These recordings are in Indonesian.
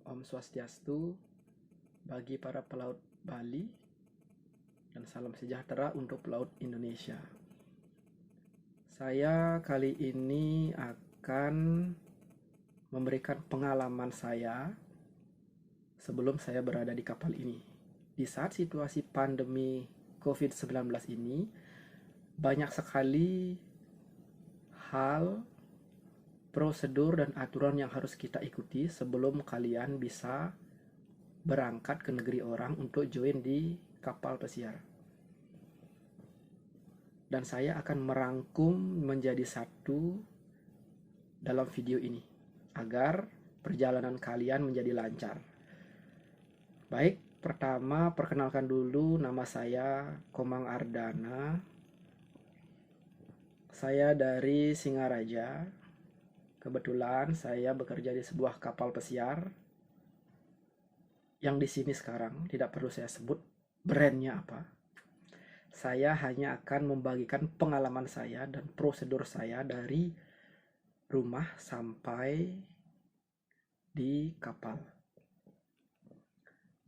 Om Swastiastu bagi para pelaut Bali dan salam sejahtera untuk pelaut Indonesia. Saya kali ini akan memberikan pengalaman saya sebelum saya berada di kapal ini. Di saat situasi pandemi COVID-19 ini, banyak sekali hal, prosedur dan aturan yang harus kita ikuti sebelum kalian bisa berangkat ke negeri orang untuk join di kapal pesiar. Dan saya akan merangkum menjadi satu dalam video ini agar perjalanan kalian menjadi lancar. Baik, pertama perkenalkan dulu, nama saya Komang Ardana. Saya dari Singaraja. Kebetulan saya bekerja di sebuah kapal pesiar yang di sini sekarang, tidak perlu saya sebut brandnya apa. Saya hanya akan membagikan pengalaman saya dan prosedur saya dari rumah sampai di kapal.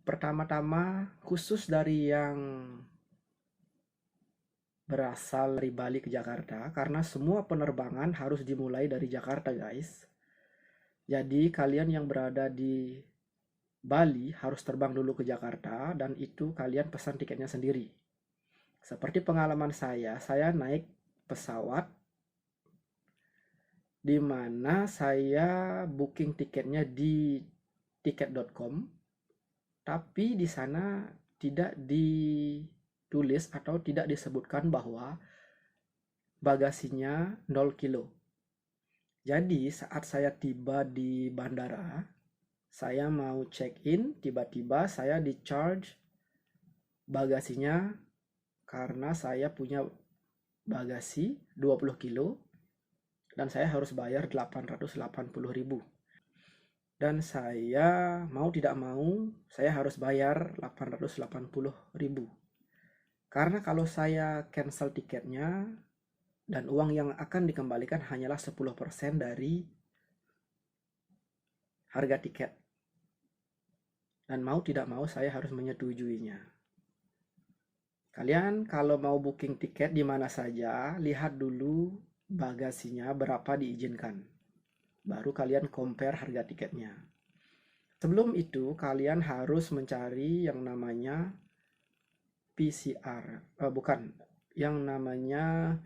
Pertama-tama, khusus dari yang berasal dari Bali ke Jakarta, karena semua penerbangan harus dimulai dari Jakarta, guys. Jadi kalian yang berada di Bali harus terbang dulu ke Jakarta, dan itu kalian pesan tiketnya sendiri. Seperti pengalaman saya naik pesawat di mana saya booking tiketnya di tiket.com, tapi di sana tidak ditulis atau tidak disebutkan bahwa bagasinya 0 kilo. Jadi saat saya tiba di bandara, saya mau check-in, tiba-tiba saya di-charge bagasinya karena saya punya bagasi 20 kilo dan saya harus bayar 880.000. Dan saya mau tidak mau, saya harus bayar 880.000. Karena kalau saya cancel tiketnya dan uang yang akan dikembalikan hanyalah 10% dari harga tiket. Dan mau tidak mau saya harus menyetujuinya. Kalian kalau mau booking tiket di mana saja, lihat dulu bagasinya berapa diizinkan. Baru kalian compare harga tiketnya. Sebelum itu, kalian harus mencari yang namanya PCR. Yang namanya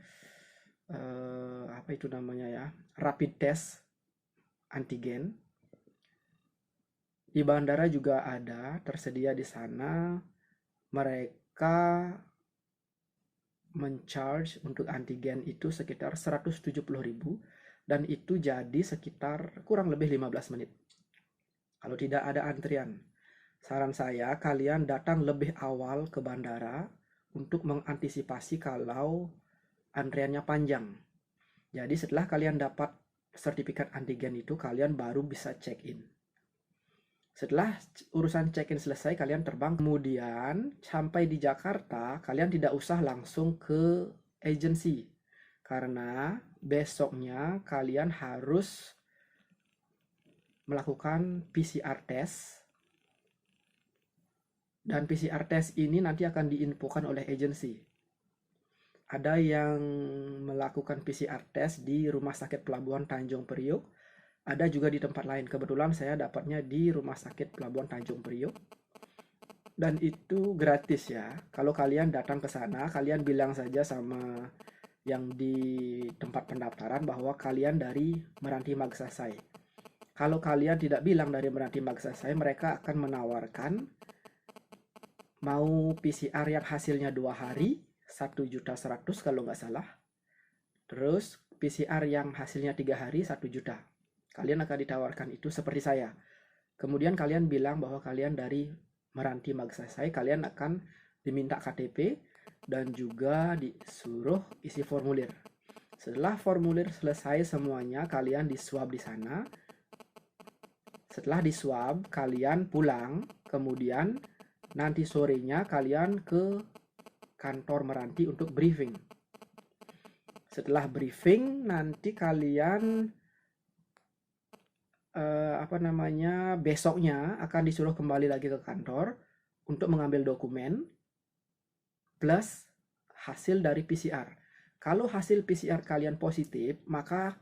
apa itu namanya ya? Rapid test antigen. Di bandara juga ada, tersedia di sana. Mereka mencharge untuk antigen itu sekitar 170.000 dan itu jadi sekitar kurang lebih 15 menit. Kalau tidak ada antrian, saran saya kalian datang lebih awal ke bandara untuk mengantisipasi kalau antriannya panjang. Jadi setelah kalian dapat sertifikat antigen itu, kalian baru bisa check-in. Setelah urusan check-in selesai, kalian terbang. Kemudian sampai di Jakarta, kalian tidak usah langsung ke agensi. Karena besoknya kalian harus melakukan PCR test. Dan PCR test ini nanti akan diinfokan oleh agensi. Ada yang melakukan PCR test di Rumah Sakit Pelabuhan Tanjung Priok. Ada juga di tempat lain. Kebetulan saya dapatnya di Rumah Sakit Pelabuhan Tanjung Priok. Dan itu gratis ya. Kalau kalian datang ke sana, kalian bilang saja sama yang di tempat pendaftaran bahwa kalian dari Meranti Magsaysay. Kalau kalian tidak bilang dari Meranti Magsaysay, mereka akan menawarkan mau PCR yang hasilnya 2 hari, 1.100.000 kalau nggak salah. Terus PCR yang hasilnya 3 hari, 1 juta. Kalian akan ditawarkan itu seperti saya. Kemudian kalian bilang bahwa kalian dari Meranti Magsaysay, kalian akan diminta KTP dan juga disuruh isi formulir. Setelah formulir selesai semuanya, kalian diswab di sana. Setelah diswab, kalian pulang. Kemudian nanti sorenya kalian ke kantor Meranti untuk briefing. Setelah briefing, nanti kalian besoknya akan disuruh kembali lagi ke kantor untuk mengambil dokumen plus hasil dari PCR. Kalau hasil PCR kalian positif, maka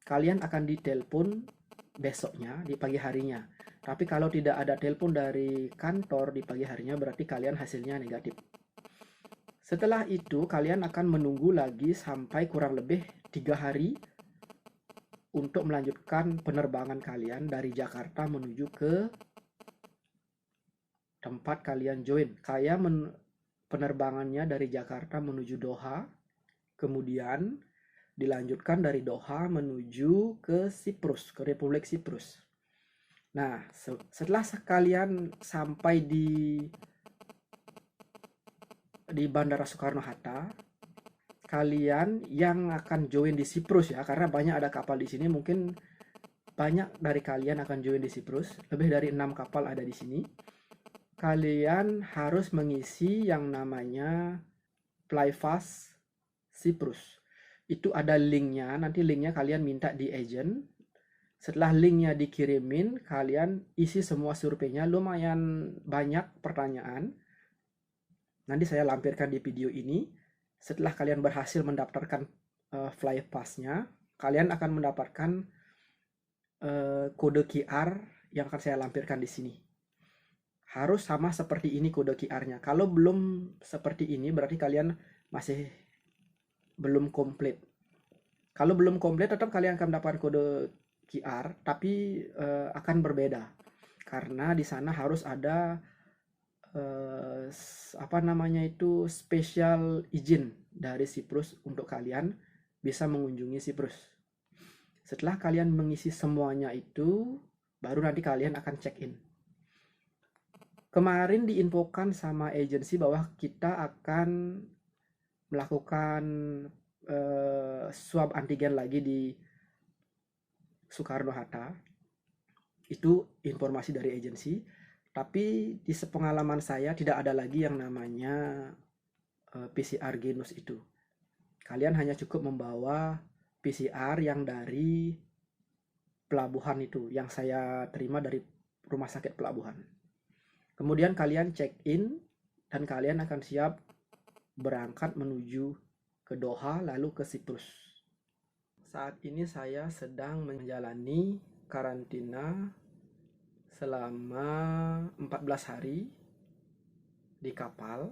kalian akan ditelepon besoknya di pagi harinya. Tapi kalau tidak ada telepon dari kantor di pagi harinya, berarti kalian hasilnya negatif. Setelah itu, kalian akan menunggu lagi sampai kurang lebih 3 hari untuk melanjutkan penerbangan kalian dari Jakarta menuju ke tempat kalian join. Kayak penerbangannya dari Jakarta menuju Doha, kemudian dilanjutkan dari Doha menuju ke Siprus, ke Republik Siprus. Nah, setelah kalian sampai di Bandara Soekarno-Hatta, kalian yang akan join di Siprus ya, karena banyak ada kapal di sini, mungkin banyak dari kalian akan join di Siprus, lebih dari 6 kapal ada di sini. Kalian harus mengisi yang namanya Flyfast Siprus. Itu ada linknya, nanti linknya kalian minta di agent. Setelah linknya dikirimin, kalian isi semua surveinya, lumayan banyak pertanyaan. Nanti saya lampirkan di video ini. Setelah kalian berhasil mendaftarkan Flyfast-nya, kalian akan mendapatkan kode QR yang akan saya lampirkan di sini. Harus sama seperti ini kode QR-nya. Kalau belum seperti ini, berarti kalian masih belum komplit. Kalau belum komplit, tetap kalian akan mendapatkan kode QR, tapi akan berbeda. Karena di sana harus ada spesial izin dari Siprus untuk kalian bisa mengunjungi Siprus. Setelah kalian mengisi semuanya itu, baru nanti kalian akan check-in. Kemarin diinfokan sama agensi bahwa kita akan melakukan swab antigen lagi di Soekarno-Hatta. Itu informasi dari agensi. Tapi di sepengalaman saya tidak ada lagi yang namanya PCR genus itu. Kalian hanya cukup membawa PCR yang dari pelabuhan itu, yang saya terima dari rumah sakit pelabuhan. Kemudian kalian check-in dan kalian akan siap berangkat menuju ke Doha lalu ke Siprus. Saat ini saya sedang menjalani karantina selama 14 hari di kapal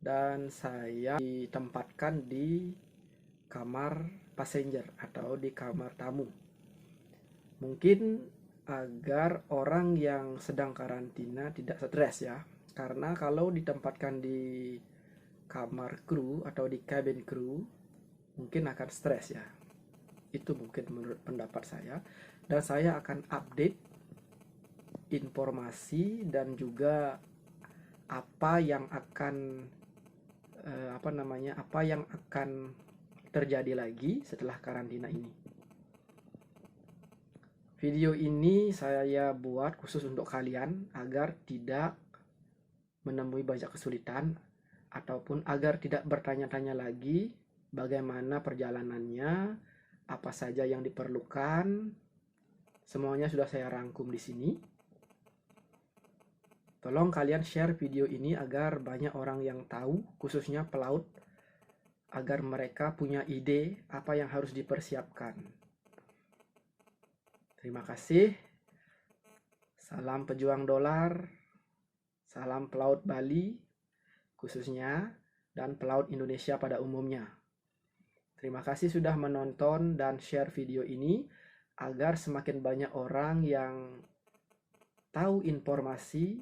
dan saya ditempatkan di kamar passenger atau di kamar tamu. Mungkin agar orang yang sedang karantina tidak stres ya, karena kalau ditempatkan di kamar kru atau di cabin kru mungkin akan stres ya. Itu mungkin menurut pendapat saya, dan saya akan update informasi dan juga apa yang akan terjadi lagi setelah karantina ini. Video ini saya buat khusus untuk kalian agar tidak menemui banyak kesulitan ataupun agar tidak bertanya-tanya lagi bagaimana perjalanannya, apa saja yang diperlukan. Semuanya sudah saya rangkum di sini. Tolong kalian share video ini agar banyak orang yang tahu, khususnya pelaut, agar mereka punya ide apa yang harus dipersiapkan. Terima kasih. Salam pejuang dolar, salam pelaut Bali khususnya, dan pelaut Indonesia pada umumnya. Terima kasih sudah menonton dan share video ini agar semakin banyak orang yang tahu informasi,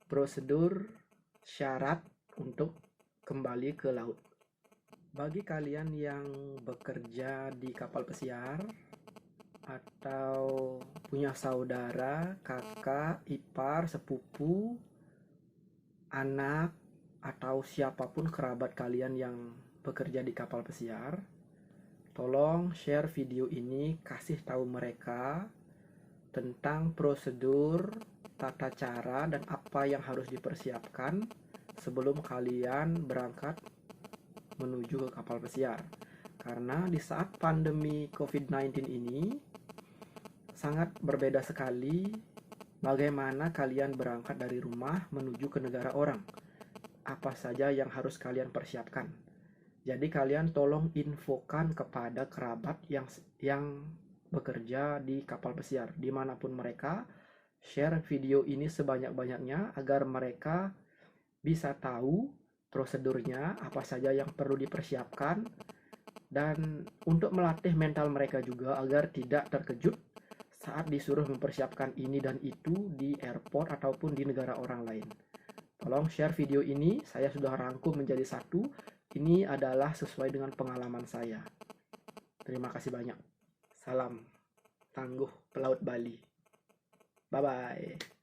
prosedur, syarat untuk kembali ke laut. Bagi kalian yang bekerja di kapal pesiar atau punya saudara, kakak, ipar, sepupu, anak, atau siapapun kerabat kalian yang bekerja di kapal pesiar, tolong share video ini, kasih tahu mereka tentang prosedur, tata cara, dan apa yang harus dipersiapkan sebelum kalian berangkat menuju ke kapal pesiar. Karena di saat pandemi COVID-19 ini, sangat berbeda sekali bagaimana kalian berangkat dari rumah menuju ke negara orang. Apa saja yang harus kalian persiapkan. Jadi kalian tolong infokan kepada kerabat yang bekerja di kapal pesiar, dimanapun mereka, share video ini sebanyak-banyaknya agar mereka bisa tahu prosedurnya, apa saja yang perlu dipersiapkan, dan untuk melatih mental mereka juga agar tidak terkejut saat disuruh mempersiapkan ini dan itu di airport ataupun di negara orang lain. Tolong share video ini, saya sudah rangkum menjadi satu. Ini adalah sesuai dengan pengalaman saya. Terima kasih banyak. Salam tangguh pelaut Bali. Bye-bye.